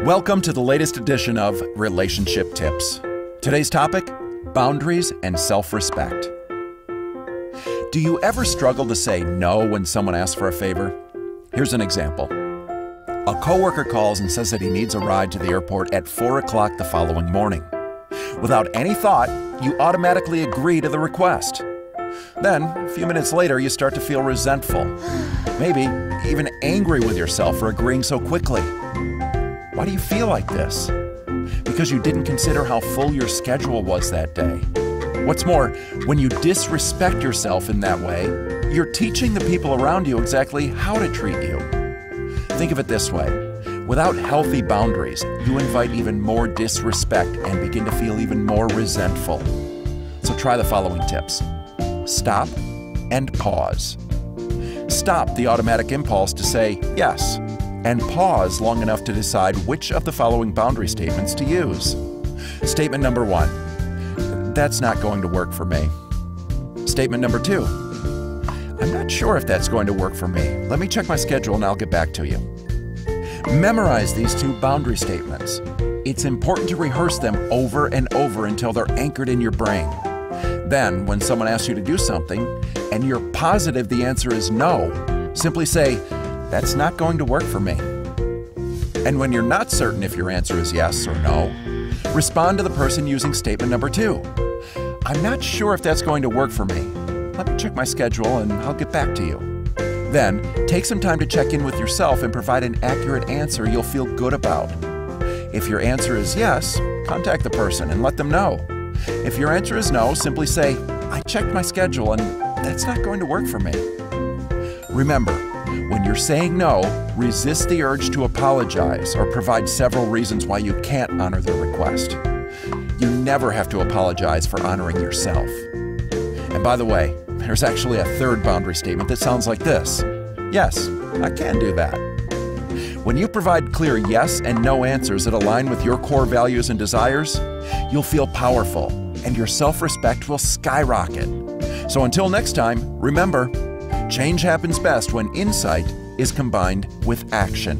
Welcome to the latest edition of Relationship Tips. Today's topic, boundaries and self-respect. Do you ever struggle to say no when someone asks for a favor? Here's an example. A coworker calls and says that he needs a ride to the airport at 4 o'clock the following morning. Without any thought, you automatically agree to the request. Then, a few minutes later, you start to feel resentful, maybe even angry with yourself for agreeing so quickly. Why do you feel like this? Because you didn't consider how full your schedule was that day. What's more, when you disrespect yourself in that way, you're teaching the people around you exactly how to treat you. Think of it this way. Without healthy boundaries, you invite even more disrespect and begin to feel even more resentful. So try the following tips. Stop and pause. Stop the automatic impulse to say yes, and pause long enough to decide which of the following boundary statements to use. Statement number 1, that's not going to work for me. Statement number 2, I'm not sure if that's going to work for me. Let me check my schedule and I'll get back to you. Memorize these 2 boundary statements. It's important to rehearse them over and over until they're anchored in your brain. Then, when someone asks you to do something, and you're positive the answer is no, simply say, that's not going to work for me. And when you're not certain if your answer is yes or no, respond to the person using statement number 2. I'm not sure if that's going to work for me. Let me check my schedule and I'll get back to you. Then, take some time to check in with yourself and provide an accurate answer you'll feel good about. If your answer is yes, contact the person and let them know. If your answer is no, simply say, I checked my schedule and that's not going to work for me. Remember, when you're saying no, resist the urge to apologize or provide several reasons why you can't honor their request. You never have to apologize for honoring yourself. And by the way, there's actually a third boundary statement that sounds like this. Yes, I can do that. When you provide clear yes and no answers that align with your core values and desires, you'll feel powerful and your self-respect will skyrocket. So until next time, remember, change happens best when insight is combined with action.